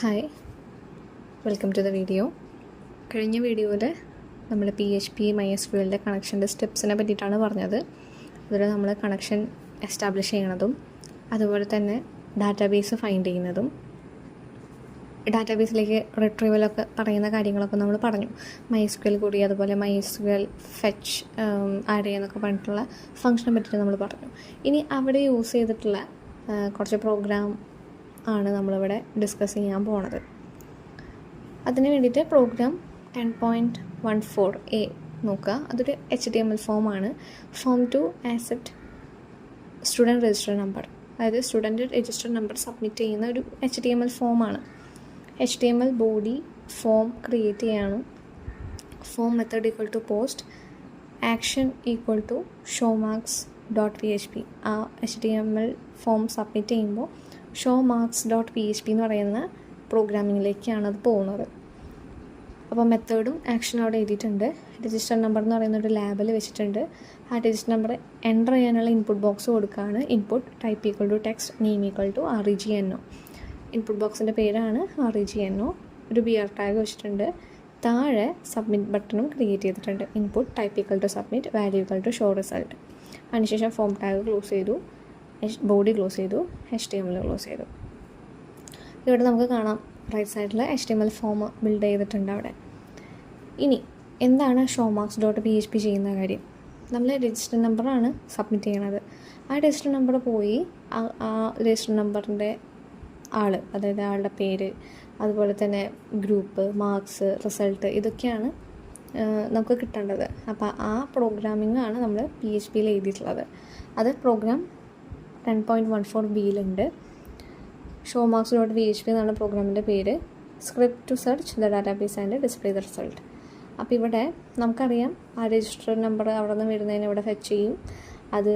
Hi, welcome to the video. കഴിഞ്ഞ വീഡിയോയിൽ നമ്മൾ PHP MySQLൻ്റെ കണക്ഷൻ്റെ സ്റ്റെപ്സിനെ പറ്റിയിട്ടാണ് പറഞ്ഞത്. അതിൽ നമ്മൾ കണക്ഷൻ എസ്റ്റാബ്ലിഷ് ചെയ്യണതും അതുപോലെ തന്നെ ഡാറ്റാബേസ് ഫൈൻഡ് ചെയ്യുന്നതും ഡാറ്റാബേസിലേക്ക് റിട്രീവലൊക്കെ പറയുന്ന കാര്യങ്ങളൊക്കെ നമ്മൾ പറഞ്ഞു. MySQL കൂടി അതുപോലെ MySQL ഫെച്ച് ആഡ് ചെയ്യുന്നൊക്കെ പറഞ്ഞിട്ടുള്ള ഫംഗ്ഷനെ പറ്റിയിട്ട് നമ്മൾ പറഞ്ഞു. ഇനി അവിടെ യൂസ് ചെയ്തിട്ടുള്ള കുറച്ച് പ്രോഗ്രാം ആണ് നമ്മളിവിടെ ഡിസ്കസ് ചെയ്യാൻ പോണത്. അതിന് വേണ്ടിയിട്ട് പ്രോഗ്രാം 10.14a നോക്കുക. അതൊരു HTML ഫോമാണ്. Form to accept student register number, അതായത് സ്റ്റുഡൻറ്റ് രജിസ്റ്റർ നമ്പർ സബ്മിറ്റ് ചെയ്യുന്ന ഒരു HTML ഫോമാണ്. HTML ബോഡി ഫോം ക്രിയേറ്റ് ചെയ്യാണ്. Form method equal to post action equal to showmarks.php. ആ HTML ഫോം സബ്മിറ്റ് ചെയ്യുമ്പോൾ showmarks.php എന്ന് പറയുന്ന പ്രോഗ്രാമിങ്ങിലേക്കാണ് അത് പോകുന്നത്. അപ്പോൾ മെത്തേഡും ആക്ഷനും അവിടെ എഴുതിയിട്ടുണ്ട്. രജിസ്റ്റർ നമ്പർ എന്ന് പറയുന്ന ഒരു ലാബിൽ വെച്ചിട്ടുണ്ട്. ആ രജിസ്റ്റർ നമ്പർ എൻ്റർ ചെയ്യാനുള്ള ഇൻപുട്ട് ബോക്സ് കൊടുക്കുകയാണ്. Input type equal to text name equal to REGNO. ഇൻപുട്ട് ബോക്സിൻ്റെ പേരാണ് REGNO. ഒരു BR ടാഗ് വെച്ചിട്ടുണ്ട്. താഴെ സബ്മിറ്റ് ബട്ടണും ക്രിയേറ്റ് ചെയ്തിട്ടുണ്ട്. Input type equal to submit, value equal to show result. അതിനുശേഷം ഫോം ടാഗ് ക്ലോസ് ചെയ്തു, ബോഡി ക്ലോസ് ചെയ്തു, HTML ക്ലോസ് ചെയ്തു. ഇവിടെ നമുക്ക് കാണാം റൈറ്റ് സൈഡിൽ HTML ഫോം ബിൽഡ് ചെയ്തിട്ടുണ്ട് അവിടെ. ഇനി എന്താണ് showmarks.php ചെയ്യുന്ന കാര്യം? നമ്മൾ രജിസ്റ്റർ നമ്പറാണ് സബ്മിറ്റ് ചെയ്യണത്. ആ രജിസ്റ്റർ നമ്പർ പോയി ആ രജിസ്റ്റർ നമ്പറിൻ്റെ അതായത് ആളുടെ പേര്, അതുപോലെ തന്നെ ഗ്രൂപ്പ്, മാർക്സ്, റിസൾട്ട്, ഇതൊക്കെയാണ് നമുക്ക് കിട്ടേണ്ടത്. അപ്പോൾ ആ പ്രോഗ്രാമിംഗ് ആണ് നമ്മൾ PHPയിൽ എഴുതിയിട്ടുള്ളത്. അത് പ്രോഗ്രാം 10.14bയിലുണ്ട്. showmarks.php എന്നാണ് പ്രോഗ്രാമിൻ്റെ പേര്. Script to search the database and display the result. അപ്പോൾ ഇവിടെ നമുക്കറിയാം ആ രജിസ്റ്റർ നമ്പർ അവിടെ നിന്ന് വരുന്നതിന് ഇവിടെ ഫെച്ച് ചെയ്യും. അത്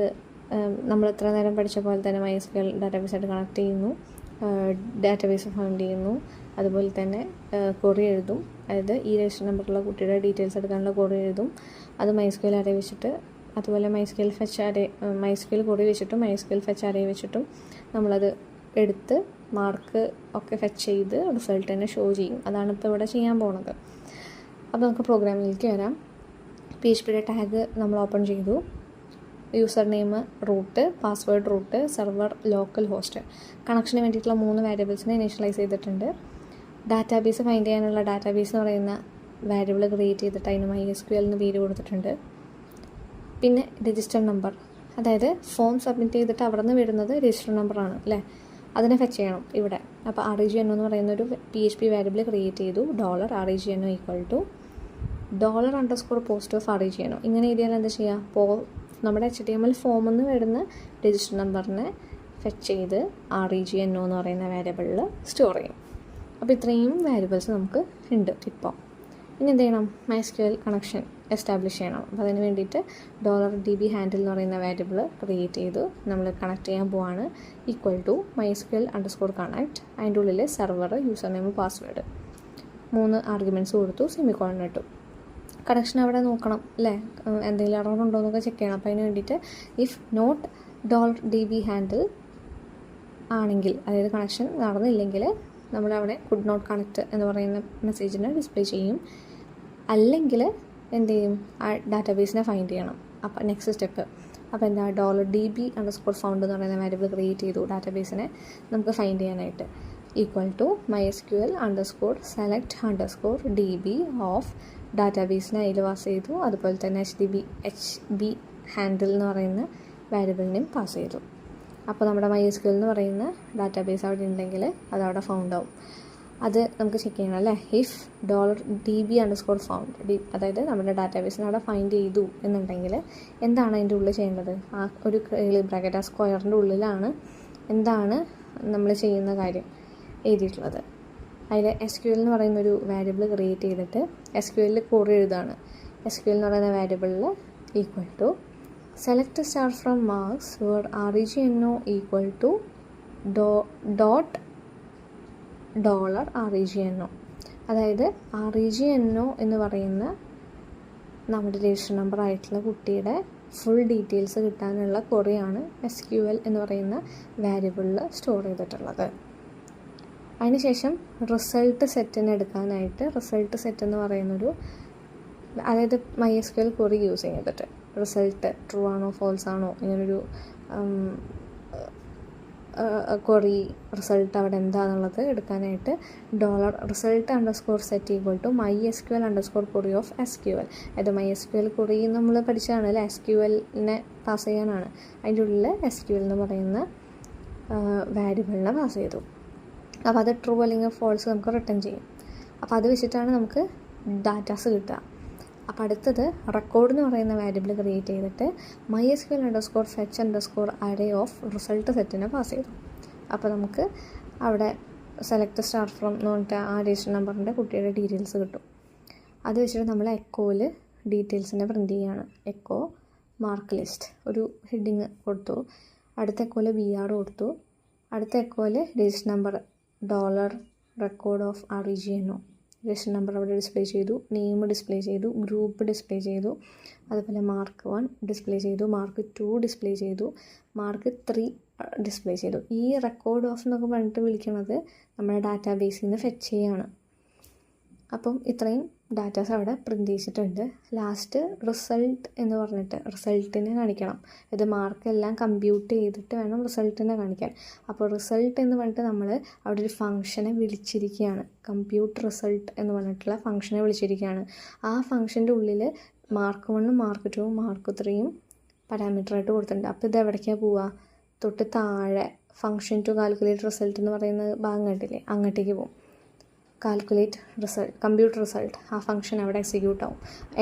നമ്മൾ എത്ര നേരം പഠിച്ച പോലെ തന്നെ MySQL ഡാറ്റാബേസായിട്ട് കണക്ട് ചെയ്യുന്നു, ഡാറ്റാബേസ് ഫൗണ്ട് ചെയ്യുന്നു, അതുപോലെ തന്നെ ക്വറി എഴുതും. അതായത് ഈ രജിസ്റ്റർ നമ്പറുള്ള കുട്ടിയുടെ ഡീറ്റെയിൽസ് എടുക്കാനുള്ള ക്വറി എഴുതും. അത് MySQL അറേ വെച്ചിട്ട്, അതുപോലെ MySQL fetch array, MySQL query വെച്ചിട്ടും MySQL ഫെച്ച് അറേ വെച്ചിട്ടും നമ്മളത് എടുത്ത് മാർക്ക് ഒക്കെ ഫെച്ച് ചെയ്ത് റിസൾട്ട് തന്നെ ഷോ ചെയ്യും. അതാണ് ഇപ്പോൾ ഇവിടെ ചെയ്യാൻ പോകുന്നത്. അപ്പോൾ നമുക്ക് പ്രോഗ്രാമിലേക്ക് വരാം. PHPയുടെ ടാഗ് നമ്മൾ ഓപ്പൺ ചെയ്തു. User name root, password root, server local host. കണക്ഷന് വേണ്ടിയിട്ടുള്ള 3 വേരിയബിൾസിനെ ഇനീഷ്യലൈസ് ചെയ്തിട്ടുണ്ട്. ഡാറ്റാബേസ് ഫൈൻഡ് ചെയ്യാനുള്ള ഡാറ്റാബേസ് എന്ന് പറയുന്ന വേരിയബിൾ ക്രിയേറ്റ് ചെയ്തിട്ട് അതിന് MySQL എന്ന് പേര് കൊടുത്തിട്ടുണ്ട്. പിന്നെ രജിസ്റ്റർ നമ്പർ, അതായത് ഫോം സബ്മിറ്റ് ചെയ്തിട്ട് അവിടെ നിന്ന് വരുന്നത് രജിസ്റ്റർ നമ്പറാണ് അല്ലേ, അതിനെ ഫെച്ച് ചെയ്യണം ഇവിടെ. അപ്പോൾ REGNO എന്ന് പറയുന്നൊരു PHP വേരിയബിൾ ക്രിയേറ്റ് ചെയ്തു. $REGNO equal to $_post of REGNO. ഇങ്ങനെ എഴുതിയാൽ എന്താ ചെയ്യുക? നമ്മുടെ HTML ഫോമിൽ നിന്ന് വരുന്ന രജിസ്റ്റർ നമ്പറിനെ ഫെച്ച് ചെയ്ത് REGNO എന്ന് പറയുന്ന വേരിയബിളിൽ സ്റ്റോർ ചെയ്യും. അപ്പോൾ ഇത്രയും വേരിയബിൾസ് നമുക്ക് ഉണ്ട് ഇപ്പോൾ. ഇനി എന്ത് ചെയ്യണം? MySQL കണക്ഷൻ എസ്റ്റാബ്ലിഷ് ചെയ്യണം. അപ്പോൾ അതിന് വേണ്ടിയിട്ട് $DB ഹാൻഡിൽ എന്ന് പറയുന്ന വേരിയബിൾ ക്രിയേറ്റ് ചെയ്ത് നമ്മൾ കണക്ട് ചെയ്യാൻ പോവാണ്. Equal to MySQL_connect. അതിൻ്റെ ഉള്ളിൽ server, user name, password 3 arguments കൊടുത്തു, സെമിക്കോളൻ ഇട്ടു. കണക്ഷൻ അവിടെ നോക്കണം അല്ലേ, എന്തെങ്കിലും എറർ ഉണ്ടോ എന്നൊക്കെ ചെക്ക് ചെയ്യണം. അപ്പോൾ അതിന് വേണ്ടിയിട്ട് ഇഫ് നോട്ട് $DB ഹാൻഡിൽ ആണെങ്കിൽ, അതായത് കണക്ഷൻ നടന്നില്ലെങ്കിൽ നമ്മളവിടെ കുഡ് നോട്ട് കണക്റ്റ് എന്ന് പറയുന്ന മെസ്സേജിനെ ഡിസ്പ്ലേ ചെയ്യും. അല്ലെങ്കിൽ എന്ത് ചെയ്യും? ആ ഡാറ്റാബേസിനെ ഫൈൻഡ് ചെയ്യണം. അപ്പോൾ നെക്സ്റ്റ് സ്റ്റെപ്പ്. അപ്പോൾ എന്താ? $DB_found എന്ന് പറയുന്ന വേരിയബിൾ ക്രിയേറ്റ് ചെയ്തു ഡാറ്റാബേസിനെ നമുക്ക് ഫൈൻഡ് ചെയ്യാനായിട്ട്. ഈക്വൽ ടു MySQL_select_DB ഓഫ് ഡാറ്റാബേസിനെ അതിൽ പാസ് ചെയ്തു. അതുപോലെ തന്നെ HB ഹാൻഡിൽ എന്ന് പറയുന്ന വേരിയബിളിനെയും പാസ് ചെയ്തു. അപ്പോൾ നമ്മുടെ MySQL എന്ന് പറയുന്ന ഡാറ്റാബേസ് അവിടെ ഉണ്ടെങ്കിൽ അതവിടെ ഫൗണ്ട് ആവും. അത് നമുക്ക് ചെക്ക് ചെയ്യണം അല്ലേ. ഇഫ് $DB_found, അതായത് നമ്മുടെ ഡാറ്റാബേസിനെ അവിടെ ഫൈൻഡ് ചെയ്തു എന്നുണ്ടെങ്കിൽ എന്താണ് അതിൻ്റെ ഉള്ളിൽ ചെയ്യേണ്ടത്? ആ ഒരു ബ്രാക്കറ്റ്, ആ സ്ക്വയറിൻ്റെ ഉള്ളിലാണ് എന്താണ് നമ്മൾ ചെയ്യുന്ന കാര്യം എഴുതിയിട്ടുള്ളത്. അതിൽ SQL എന്ന് പറയുന്നൊരു വേരിയബിൾ ക്രിയേറ്റ് ചെയ്തിട്ട് SQL ക്വറി എഴുതാണ്. SQL എന്ന് പറയുന്ന വേരിയബിളിൽ equal to select star from marks where REGNO equal to $REGNO. അതായത് REGNO എന്ന് പറയുന്ന നമ്മുടെ രജിസ്റ്റർ നമ്പർ ആയിട്ടുള്ള കുട്ടിയുടെ ഫുൾ ഡീറ്റെയിൽസ് കിട്ടാനുള്ള ക്വറിയാണ് SQL എന്ന് പറയുന്ന വേരിയബിളിൽ സ്റ്റോർ ചെയ്തിട്ടുള്ളത്. അതിനുശേഷം റിസൾട്ട് സെറ്റിന് എടുക്കാനായിട്ട് റിസൾട്ട് സെറ്റ് എന്ന് പറയുന്നൊരു, അതായത് MySQL ക്വറി യൂസ് ചെയ്തിട്ട് റിസൾട്ട് ട്രൂ ആണോ ഫോൾസ് ആണോ ഇങ്ങനൊരു ക്വറി റിസൾട്ട് അവിടെ എന്താണെന്നുള്ളത് എടുക്കാനായിട്ട് $result_set MySQL_query of SQL. അത് MySQL ക്വറി നമ്മൾ പഠിച്ചതാണല്ലോ, SQLനെ പാസ് ചെയ്യാനാണ്. അതിൻ്റെ ഉള്ളിൽ SQL എന്ന് പറയുന്ന വാരിയബിളിനെ പാസ് ചെയ്തു. അപ്പോൾ അത് ട്രൂ അല്ലെങ്കിൽ ഫോൾസ് നമുക്ക് റിട്ടേൺ ചെയ്യും. അപ്പോൾ അത് വെച്ചിട്ടാണ് നമുക്ക് ഡാറ്റാസ് കിട്ടുക. അപ്പോൾ അടുത്തത് റെക്കോർഡ് എന്ന് പറയുന്ന വാരിയബിൾ ക്രിയേറ്റ് ചെയ്തിട്ട് MySQL_fetch_array of റിസൾട്ട് സെറ്റിനെ പാസ് ചെയ്തു. അപ്പോൾ നമുക്ക് അവിടെ സെലക്ട് സ്റ്റാർ ഫ്രം എന്ന് പറഞ്ഞിട്ട് ആ രജിസ്റ്റർ നമ്പറിൻ്റെ കുട്ടിയുടെ ഡീറ്റെയിൽസ് കിട്ടും. അത് വെച്ചിട്ട് നമ്മൾ എക്കോയിൽ ഡീറ്റെയിൽസിനെ പ്രിൻറ്റ് ചെയ്യുകയാണ്. എക്കോ മാർക്ക് ലിസ്റ്റ് ഒരു ഹെഡിങ് കൊടുത്തു, അടുത്ത എക്കോയിൽ BR കൊടുത്തു, അടുത്ത എക്കോയിൽ register number $record_of_region register number അവിടെ ഡിസ്പ്ലേ ചെയ്തു, നെയിം ഡിസ്പ്ലേ ചെയ്തു, ഗ്രൂപ്പ് ഡിസ്പ്ലേ ചെയ്തു, അതുപോലെ മാർക്ക് 1 ഡിസ്പ്ലേ ചെയ്തു, മാർക്ക് 2 ഡിസ്പ്ലേ ചെയ്തു, മാർക്ക് 3 ഡിസ്പ്ലേ ചെയ്തു. ഈ റെക്കോർഡ് ഓഫ് എന്നൊക്കെ പറഞ്ഞിട്ട് വിളിക്കുന്നത് നമ്മുടെ ഡാറ്റാബേസിൽ നിന്ന് ഫെച്ച് ചെയ്യാണ്. അപ്പം ഇത്രയും ഡാറ്റാസ് അവിടെ പ്രിൻ്റ് ചെയ്തിട്ടുണ്ട്. ലാസ്റ്റ് റിസൾട്ട് എന്ന് പറഞ്ഞിട്ട് റിസൾട്ടിനെ കാണിക്കണം. ഇത് മാർക്കെല്ലാം കമ്പ്യൂട്ട് ചെയ്തിട്ട് വേണം റിസൾട്ടിനെ കാണിക്കാൻ. അപ്പോൾ റിസൾട്ട് എന്ന് പറഞ്ഞിട്ട് നമ്മൾ അവിടെ ഒരു ഫംഗ്ഷനെ വിളിച്ചിരിക്കുകയാണ്. കമ്പ്യൂട്ട് റിസൾട്ട് എന്ന് പറഞ്ഞിട്ടുള്ള ഫംഗ്ഷനെ വിളിച്ചിരിക്കുകയാണ്. ആ ഫംഗ്ഷൻ്റെ ഉള്ളിൽ മാർക്ക് 1, മാർക്ക് 2, മാർക്ക് 3 പാരാമീറ്ററായിട്ട് കൊടുത്തിട്ടുണ്ട്. അപ്പോൾ ഇത് എവിടേക്കാണ് പോവുക? തൊട്ട് താഴെ ഫംഗ്ഷൻ ടു കാൽക്കുലേറ്റ് റിസൾട്ട് എന്ന് പറയുന്ന ഭാഗം കണ്ടില്ലേ, അങ്ങോട്ടേക്ക് പോകും. കാൽക്കുലേറ്റ് റിസൾട്ട്, കമ്പ്യൂട്ടർ റിസൾട്ട്, ആ ഫംഗ്ഷൻ അവിടെ എക്സിക്യൂട്ട് ആവും.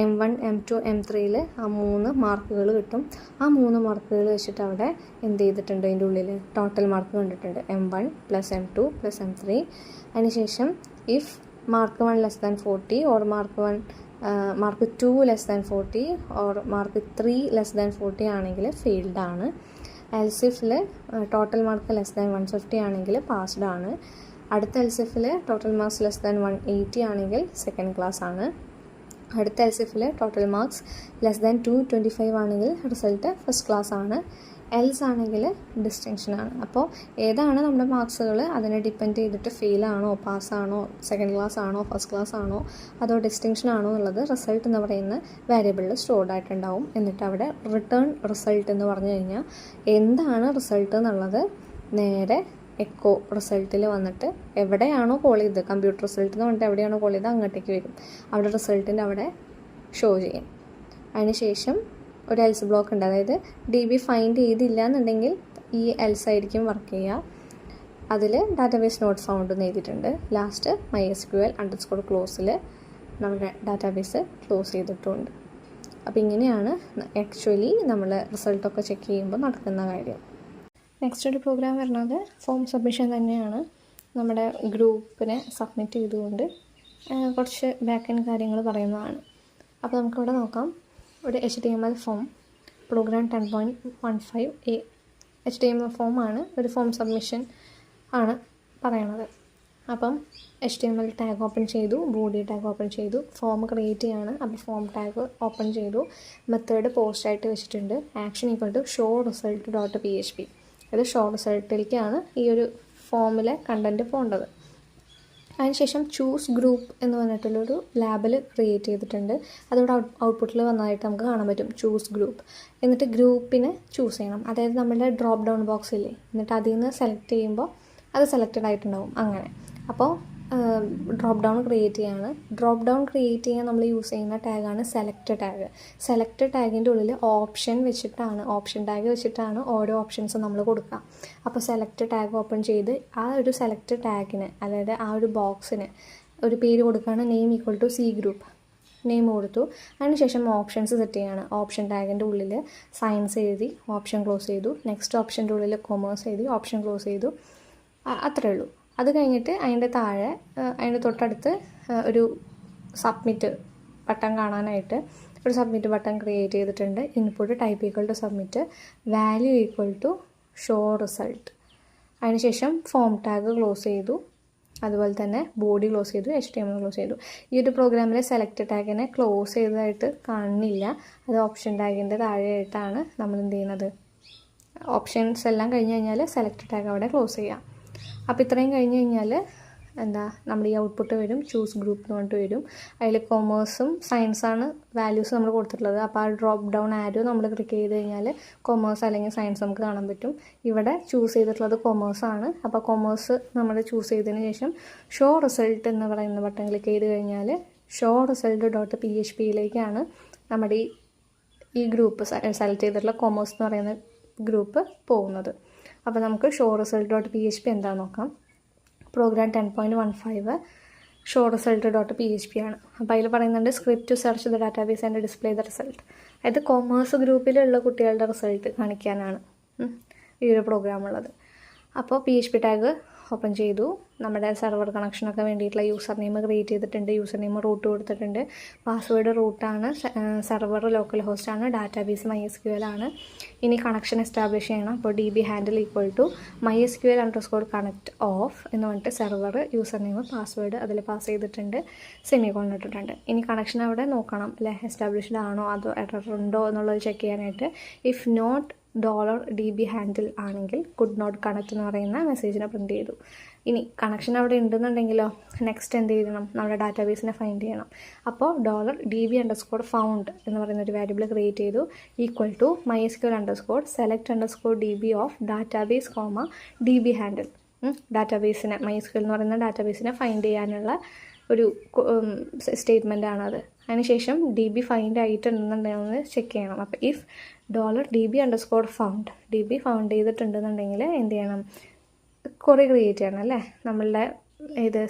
M1, M2, M3 ആ 3 മാർക്കുകൾ കിട്ടും. ആ 3 മാർക്കുകൾ വെച്ചിട്ട് അവിടെ എന്ത് ചെയ്തിട്ടുണ്ട്? അതിൻ്റെ ഉള്ളിൽ ടോട്ടൽ മാർക്ക് കണ്ടിട്ടുണ്ട്. M1 + M2 + M3. അതിനുശേഷം if mark 1 < 40 or mark 2 < 40 or mark 3 < 40 ആണെങ്കിൽ ഫെയിൽഡ് ആണ്. എൽസ് ഇഫിൽ ടോട്ടൽ മാർക്ക് < 150 ആണെങ്കിൽ പാസ്ഡ് ആണ്. അടുത്ത എൽസിഫിൽ ടോട്ടൽ മാർക്സ് < 180 ആണെങ്കിൽ സെക്കൻഡ് ക്ലാസ് ആണ്. അടുത്ത എൽസിഫിൽ ടോട്ടൽ മാർക്സ് < 225 ആണെങ്കിൽ റിസൾട്ട് ഫസ്റ്റ് ക്ലാസ് ആണ്. എൽസ് ആണെങ്കിൽ ഡിസ്റ്റിങ്ഷൻ ആണ്. അപ്പോൾ ഏതാണ് നമ്മുടെ മാർക്സുകൾ അതിനെ ഡിപ്പെൻഡ് ചെയ്തിട്ട് ഫെയിലാണോ, പാസ്സാണോ, സെക്കൻഡ് ക്ലാസ് ആണോ, ഫസ്റ്റ് ക്ലാസ് ആണോ, അതോ ഡിസ്റ്റിങ്ഷൻ ആണോ എന്നുള്ളത് റിസൾട്ട് എന്ന് പറയുന്ന വാരിയബിളിൽ സ്റ്റോർഡ് ആയിട്ടുണ്ടാവും. എന്നിട്ട് അവിടെ റിട്ടേൺ റിസൾട്ട് എന്ന് പറഞ്ഞു കഴിഞ്ഞാൽ എന്താണ് റിസൾട്ട് എന്നുള്ളത് നേരെ എക്കോ റിസൾട്ടിൽ വന്നിട്ട് എവിടെയാണോ കോൾ ചെയ്തത്, കമ്പ്യൂട്ടർ റിസൾട്ട് എന്ന് പറഞ്ഞിട്ട് എവിടെയാണോ കോൾ ചെയ്തത് അങ്ങോട്ടേക്ക് വരും. അവിടെ റിസൾട്ടിൻ്റെ അവിടെ ഷോ ചെയ്യും. അതിനുശേഷം ഒരു എൽസ് ബ്ലോക്ക് ഉണ്ട്. അതായത് DB ഫൈൻഡ് ചെയ്തില്ല എന്നുണ്ടെങ്കിൽ ഈ എൽസ് ആയിരിക്കും വർക്ക് ചെയ്യുക. അതിൽ ഡാറ്റാബേസ് നോട്ട് ഫൗണ്ട് എന്ന് എഴുതിയിട്ടുണ്ട്. ലാസ്റ്റ് MySQL_close നമ്മുടെ ഡാറ്റാബേസ് ക്ലോസ് ചെയ്തിട്ടുണ്ട്. അപ്പോൾ ഇങ്ങനെയാണ് ആക്ച്വലി നമ്മൾ റിസൾട്ടൊക്കെ ചെക്ക് ചെയ്യുമ്പോൾ നടക്കുന്ന കാര്യം. നെക്സ്റ്റ് ഒരു പ്രോഗ്രാം വരുന്നത് ഫോം സബ്മിഷൻ തന്നെയാണ്. നമ്മുടെ ഗ്രൂപ്പിനെ സബ്മിറ്റ് ചെയ്തുകൊണ്ട് കുറച്ച് ബാക്ക് എൻഡ് കാര്യങ്ങൾ പറയുന്നതാണ്. അപ്പോൾ നമുക്കിവിടെ നോക്കാം. ഒരു HTML ഫോം പ്രോഗ്രാം 10.15 HTML ഫോമാണ്. ഒരു ഫോം സബ്മിഷൻ ആണ് പറയണത്. അപ്പം HTML ടാഗ് ഓപ്പൺ ചെയ്തു, ബോഡി ടാഗ് ഓപ്പൺ ചെയ്തു, ഫോം ക്രിയേറ്റ് ചെയ്യാണ്. അപ്പോൾ ഫോം ടാഗ് ഓപ്പൺ ചെയ്തു, മെത്തേഡ് പോസ്റ്റായിട്ട് വെച്ചിട്ടുണ്ട്. Action = show result.php. ഇത് ഷോ റിസൾട്ടിലേക്കാണ് ഈ ഒരു ഫോമിലെ കണ്ടൻറ്റ് പോകേണ്ടത്. അതിനുശേഷം ചൂസ് ഗ്രൂപ്പ് എന്ന് പറഞ്ഞിട്ടുള്ളൊരു ലാബിൽ ക്രിയേറ്റ് ചെയ്തിട്ടുണ്ട്. അതിവിടെ ഔട്ട്പുട്ടിൽ വന്നതായിട്ട് നമുക്ക് കാണാൻ പറ്റും, ചൂസ് ഗ്രൂപ്പ്. എന്നിട്ട് ഗ്രൂപ്പിനെ ചൂസ് ചെയ്യണം. അതായത് നമ്മുടെ ഡ്രോപ്പ് ഡൗൺ ബോക്സ് ഇല്ലേ, എന്നിട്ട് അതിൽ നിന്ന് സെലക്ട് ചെയ്യുമ്പോൾ അത് സെലക്റ്റഡ് ആയിട്ടുണ്ടാവും. അങ്ങനെ അപ്പോൾ ഡ്രോപ്പ് ഡൗൺ ക്രിയേറ്റ് ചെയ്യാണ്. ഡ്രോപ്പ് ഡൗൺ ക്രിയേറ്റ് ചെയ്യാൻ നമ്മൾ യൂസ് ചെയ്യുന്ന ടാഗാണ് സെലക്ട് ടാഗ്. സെലക്ട് ടാഗിൻ്റെ ഉള്ളിൽ ഓപ്ഷൻ ടാഗ് വെച്ചിട്ടാണ് ഓരോ ഓപ്ഷൻസും നമ്മൾ കൊടുക്കുക. അപ്പോൾ സെലക്ട് ടാഗ് ഓപ്പൺ ചെയ്ത് ആ ഒരു സെലക്ട് ടാഗിന്, അതായത് ആ ഒരു ബോക്സിന് ഒരു പേര് കൊടുക്കുകയാണ്. Name = C group. നെയിം കൊടുത്തു. അതിനുശേഷം ഓപ്ഷൻസ് സെറ്റ് ചെയ്യാണ്. ഓപ്ഷൻ ടാഗിൻ്റെ ഉള്ളിൽ സയൻസ് എഴുതി ഓപ്ഷൻ ക്ലോസ് ചെയ്തു. നെക്സ്റ്റ് ഓപ്ഷൻ്റെ ഉള്ളിൽ കൊമേഴ്സ് എഴുതി ഓപ്ഷൻ ക്ലോസ് ചെയ്തു. അത്രയേ ഉള്ളൂ. അത് കഴിഞ്ഞിട്ട് അതിൻ്റെ താഴെ അതിൻ്റെ തൊട്ടടുത്ത് ഒരു സബ്മിറ്റ് ബട്ടൺ കാണാനായിട്ട് ഒരു സബ്മിറ്റ് ബട്ടൺ ക്രിയേറ്റ് ചെയ്തിട്ടുണ്ട്. Input type = submit, value = show result. അതിനുശേഷം ഫോം ടാഗ് ക്ലോസ് ചെയ്തു, അതുപോലെ തന്നെ ബോഡി ക്ലോസ് ചെയ്തു, HTML ക്ലോസ് ചെയ്തു. ഈ ഒരു പ്രോഗ്രാമിൽ സെലക്ട് ടാഗിനെ ക്ലോസ് ചെയ്തതായിട്ട് കാണുന്നില്ല. അത് ഓപ്ഷൻ ടാഗിൻ്റെ താഴെയായിട്ടാണ് നമ്മൾ എന്ത് ചെയ്യുന്നത്, ഓപ്ഷൻസ് എല്ലാം കഴിഞ്ഞ് കഴിഞ്ഞാൽ സെലക്ട് ടാഗ് അവിടെ ക്ലോസ് ചെയ്യാം. അപ്പോൾ ഇത്രയും കഴിഞ്ഞ് കഴിഞ്ഞാൽ നമ്മുടെ ഈ ഔട്ട്പുട്ട് വരും, ചൂസ് ഗ്രൂപ്പ് എന്ന് പറഞ്ഞിട്ട് വരും. അതിൽ കൊമേഴ്സും സയൻസാണ് വാല്യൂസ് നമ്മൾ കൊടുത്തിട്ടുള്ളത്. അപ്പോൾ ആ ഡ്രോപ്പ് ഡൗൺ ആരോ നമ്മൾ ക്ലിക്ക് ചെയ്ത് കഴിഞ്ഞാൽ കൊമേഴ്സ് അല്ലെങ്കിൽ സയൻസ് നമുക്ക് കാണാൻ പറ്റും. ഇവിടെ ചൂസ് ചെയ്തിട്ടുള്ളത് കൊമേഴ്സാണ്. അപ്പോൾ കൊമേഴ്സ് നമ്മൾ ചൂസ് ചെയ്തതിന് ശേഷം ഷോ റിസൾട്ട് എന്ന് പറയുന്ന ബട്ടൺ ക്ലിക്ക് ചെയ്ത് കഴിഞ്ഞാൽ ഷോ റിസൾട്ട് .phpയിലേക്കാണ് നമ്മുടെ ഈ ഗ്രൂപ്പ് സെലക്ട് ചെയ്തിട്ടുള്ള കൊമേഴ്സ് എന്ന് പറയുന്ന ഗ്രൂപ്പ് പോകുന്നത്. അപ്പോൾ നമുക്ക് ഷോ റിസൾട്ട് .php എന്താണെന്ന് നോക്കാം. പ്രോഗ്രാം 10.15 ഷോ റിസൾട്ട് .php ആണ്. അപ്പോൾ അതിൽ പറയുന്നുണ്ട് script to search the database and display the result. അതായത് കൊമേഴ്സ് ഗ്രൂപ്പിലുള്ള കുട്ടികളുടെ റിസൾട്ട് കാണിക്കാനാണ് ഈ ഒരു പ്രോഗ്രാം ഉള്ളത്. അപ്പോൾ PHP ടാഗ് ഓപ്പൺ ചെയ്തു. നമ്മുടെ സെർവർ കണക്ഷനൊക്കെ വേണ്ടിയിട്ടുള്ള യൂസർ നെയിം ക്രിയേറ്റ് ചെയ്തിട്ടുണ്ട്. യൂസർ നെയിം റൂട്ട് കൊടുത്തിട്ടുണ്ട്. പാസ്വേഡ് റൂട്ടാണ്. സെർവർ ലോക്കൽ ഹോസ്റ്റാണ്. ഡാറ്റാബേസ് MySQL ആണ്. ഇനി കണക്ഷൻ എസ്റ്റാബ്ലിഷ് ചെയ്യണം. അപ്പോൾ DB ഹാൻഡിൽ =MySQL_connect off എന്ന് പറഞ്ഞിട്ട് സെർവർ യൂസർ നെയിം പാസ്വേഡ് അതിൽ പാസ് ചെയ്തിട്ടുണ്ട്. സെമിക്കോളൻ ഇട്ടിട്ടുണ്ട്. ഇനി കണക്ഷൻ അവിടെ നോക്കണം അല്ലേ, എസ്റ്റാബ്ലിഷ്ഡ് ആണോ അതോ എറർ ഉണ്ടോ എന്നുള്ളത് ചെക്ക് ചെയ്യാനായിട്ട് ഇഫ് നോട്ട് $DB ഹാൻഡിൽ ആണെങ്കിൽ കുഡ് നോട്ട് കണക്ട് എന്ന് പറയുന്ന മെസ്സേജിനെ പ്രിൻറ്റ് ചെയ്തു. ഇനി കണക്ഷൻ അവിടെ ഉണ്ടെന്നുണ്ടെങ്കിലോ നെക്സ്റ്റ് എന്ത് ചെയ്യണം, നമ്മുടെ ഡാറ്റാബേസിനെ ഫൈൻഡ് ചെയ്യണം. അപ്പോൾ $DB_found എന്ന് പറയുന്ന ഒരു വേരിയബിൾ ക്രിയേറ്റ് ചെയ്തു =MySQL_select_DB of database, DB handle. ഡാറ്റാബേസിനെ MySQL എന്ന് പറയുന്ന ഡാറ്റാബേസിനെ ഫൈൻഡ് ചെയ്യാനുള്ള ഒരു സ്റ്റേറ്റ്മെൻ്റ് ആണത്. അതിനുശേഷം DB ഫൈൻഡ് ആയിട്ടുണ്ടെന്നുണ്ടെന്ന് ചെക്ക് ചെയ്യണം. അപ്പോൾ ഇഫ് $DB_found ഫൗണ്ട് ചെയ്തിട്ടുണ്ടെന്നുണ്ടെങ്കിൽ എന്ത് ചെയ്യണം, കുറേ ക്രിയേറ്റ് ചെയ്യണം അല്ലേ. നമ്മളുടെ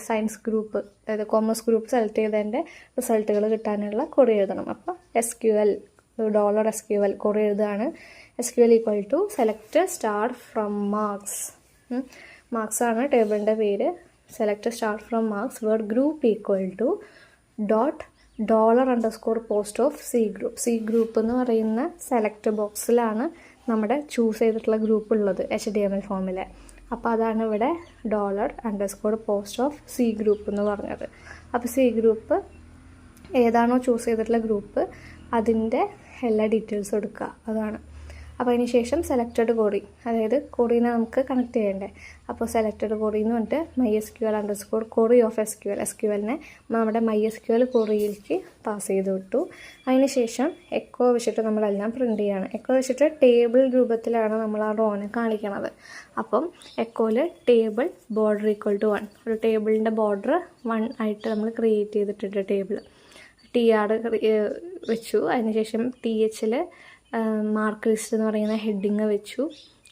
സയൻസ് ഗ്രൂപ്പ് അതായത് കോമേഴ്സ് ഗ്രൂപ്പ് സെലക്ട് ചെയ്തതിൻ്റെ റിസൾട്ടുകൾ കിട്ടാനുള്ള കുറേ എഴുതണം. അപ്പോൾ $SQL കുറേ എഴുതുകയാണ്. SQL =select star from marks. Marks ആണ് ടേബിളിൻ്റെ പേര്. select star from marks word group $$_post of C group. C group എന്ന് പറയുന്ന സെലക്ട് ബോക്സിലാണ് നമ്മുടെ ചൂസ് ചെയ്തിട്ടുള്ള ഗ്രൂപ്പ് ഉള്ളത് HTML ഫോമിൽ. അപ്പോൾ അതാണ് ഇവിടെ $_post of C group എന്ന് പറഞ്ഞത്. അപ്പോൾ C ഗ്രൂപ്പ് ഏതാണോ ചൂസ് ചെയ്തിട്ടുള്ള ഗ്രൂപ്പ് അതിൻ്റെ എല്ലാ ഡീറ്റെയിൽസും എടുക്കുക, അതാണ്. അപ്പോൾ അതിന് ശേഷം സെലക്റ്റഡ് ക്വറി, അതായത് ക്വറീനെ നമുക്ക് കണക്ട് ചെയ്യണ്ടേ. അപ്പോൾ സെലക്റ്റഡ് ക്വറി എന്ന് പറഞ്ഞിട്ട് MySQL_query of SQLനെ നമ്മുടെ MySQL ക്വറിയിലേക്ക് പാസ് ചെയ്ത് വിട്ടു. അതിന് ശേഷം എക്കോ വെച്ചിട്ട് നമ്മളെല്ലാം പ്രിൻറ്റ് ചെയ്യാണ്. എക്കോ വെച്ചിട്ട് ടേബിൾ രൂപത്തിലാണ് നമ്മൾ ആ റോനെ കാണിക്കണത്. അപ്പം എക്കോയിൽ ടേബിൾ border =1, ഒരു ടേബിളിൻ്റെ ബോർഡർ 1 ആയിട്ട് നമ്മൾ ക്രിയേറ്റ് ചെയ്തിട്ടുണ്ട്. ടേബിൾ TR വെച്ചു. അതിനുശേഷം THൽ മാർക്ക് ലിസ്റ്റ് എന്ന് പറയുന്ന ഹെഡിങ് വെച്ചു.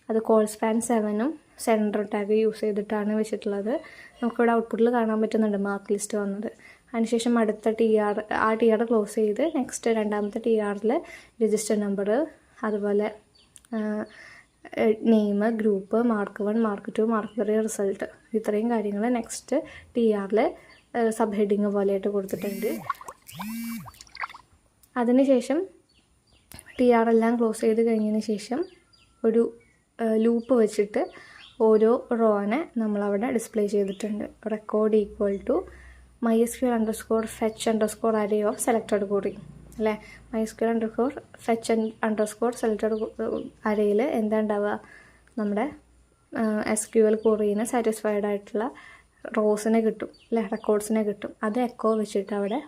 അത് കോൾ സ്പാൻ 7ഉം സെൻറ്റർ ടാഗ് യൂസ് ചെയ്തിട്ടാണ് വെച്ചിട്ടുള്ളത്. നമുക്കിവിടെ ഔട്ട്പുട്ടിൽ കാണാൻ പറ്റുന്നുണ്ട് മാർക്ക് ലിസ്റ്റ് വന്നത്. അതിനുശേഷം അടുത്ത TR ക്ലോസ് ചെയ്ത് നെക്സ്റ്റ് രണ്ടാമത്തെ TRൽ രജിസ്റ്റർ നമ്പർ, അതുപോലെ name, group, mark 1, mark 2, mark 3, result, ഇത്രയും കാര്യങ്ങൾ നെക്സ്റ്റ് TRൽ സബ് ഹെഡിങ് പോലെയായിട്ട് കൊടുത്തിട്ടുണ്ട്. അതിനുശേഷം TR എല്ലാം ക്ലോസ് ചെയ്ത് കഴിഞ്ഞതിന് ശേഷം ഒരു ലൂപ്പ് വെച്ചിട്ട് ഓരോ റോനെ നമ്മളവിടെ ഡിസ്പ്ലേ ചെയ്തിട്ടുണ്ട്. Record $MySQL_fetch_array of selected query അല്ലേ. MySQL_fetch_selected arrayയിൽ എന്താ ഉണ്ടാവുക, നമ്മുടെ SQL ക്വറീനെ സാറ്റിസ്ഫൈഡ് ആയിട്ടുള്ള റോസിനെ കിട്ടും അല്ലേ, റെക്കോർഡ്സിനെ കിട്ടും. അത് എക്കോ വെച്ചിട്ട് അവിടെ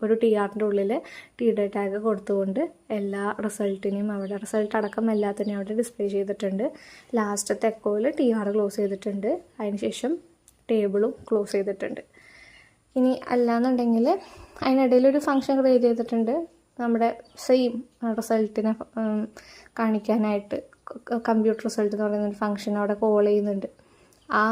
ഒരു TRൻ്റെ ഉള്ളിൽ TD ടാഗ് കൊടുത്തുകൊണ്ട് എല്ലാ റിസൾട്ടിനെയും അവിടെ റിസൾട്ട് അടക്കം എല്ലാത്തിനെയും അവിടെ ഡിസ്പ്ലേ ചെയ്തിട്ടുണ്ട്. ലാസ്റ്റത്തെ എക്കോയിൽ TR ക്ലോസ് ചെയ്തിട്ടുണ്ട്. അതിനുശേഷം ടേബിളും ക്ലോസ് ചെയ്തിട്ടുണ്ട്. ഇനി അല്ലാന്നുണ്ടെങ്കിൽ അതിനിടയിലൊരു ഫംഗ്ഷൻ ക്രിയേറ്റ് ചെയ്തിട്ടുണ്ട് നമ്മുടെ സെയിം റിസൾട്ടിനെ കാണിക്കാനായിട്ട്. കമ്പ്യൂട്ടർ റിസൾട്ട് എന്ന് പറയുന്ന ഒരു ഫംഗ്ഷൻ അവിടെ കോൾ ചെയ്യുന്നുണ്ട്. ആ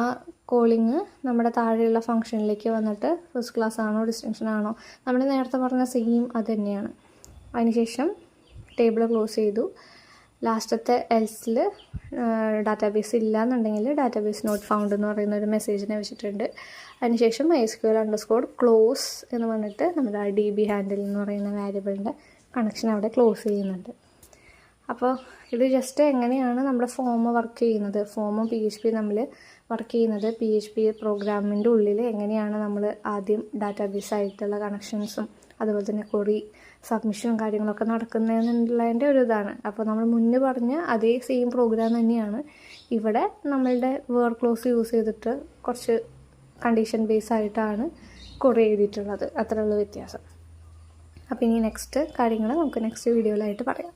കോളിങ് നമ്മുടെ താഴെയുള്ള ഫംഗ്ഷനിലേക്ക് വന്നിട്ട് ഫസ്റ്റ് ക്ലാസ് ആണോ ഡിസ്റ്റിങ്ഷൻ ആണോ നമ്മൾ നേരത്തെ പറഞ്ഞ സെയിം അത് തന്നെയാണ്. അതിനുശേഷം ടേബിൾ ക്ലോസ് ചെയ്തു. ലാസ്റ്റത്തെ എൽസിൽ ഡാറ്റാബേസ് ഇല്ല എന്നുണ്ടെങ്കിൽ ഡാറ്റാബേസ് നോട്ട് ഫൗണ്ട് എന്ന് പറയുന്ന ഒരു മെസ്സേജിനെ വെച്ചിട്ടുണ്ട്. അതിനുശേഷം MySQL_close എന്ന് പറഞ്ഞിട്ട് നമ്മുടെ ആ DB ഹാൻഡിൽ എന്ന് പറയുന്ന വേരിയബിളിൻ്റെ കണക്ഷൻ അവിടെ ക്ലോസ് ചെയ്യുന്നുണ്ട്. അപ്പോൾ ഇത് ജസ്റ്റ് എങ്ങനെയാണ് നമ്മുടെ ഫോം വർക്ക് ചെയ്യുന്നത്, ഫോമും PHP തമ്മിൽ വർക്ക് ചെയ്യുന്നത്, PHP പ്രോഗ്രാമിൻ്റെ ഉള്ളിൽ എങ്ങനെയാണ് നമ്മൾ ആദ്യം ഡാറ്റാബേസ് ആയിട്ടുള്ള കണക്ഷൻസും അതുപോലെ തന്നെ ക്വറി സബ്മിഷനും കാര്യങ്ങളൊക്കെ നടക്കുന്നതിൻ്റെ ഒരു ഇതാണ്. അപ്പോൾ നമ്മൾ മുന്നേ പറഞ്ഞ അതേ സെയിം പ്രോഗ്രാം തന്നെയാണ് ഇവിടെ നമ്മളുടെ വേർഡ് ക്ലോസ് യൂസ് ചെയ്തിട്ട് കുറച്ച് കണ്ടീഷൻ ബേസ് ആയിട്ടാണ് കുറേ എഴുതിയിട്ടുള്ളത്. അത്രയുള്ള വ്യത്യാസം. അപ്പോൾ ഇനി നെക്സ്റ്റ് കാര്യങ്ങൾ നമുക്ക് നെക്സ്റ്റ് വീഡിയോയിലായിട്ട് പറയാം.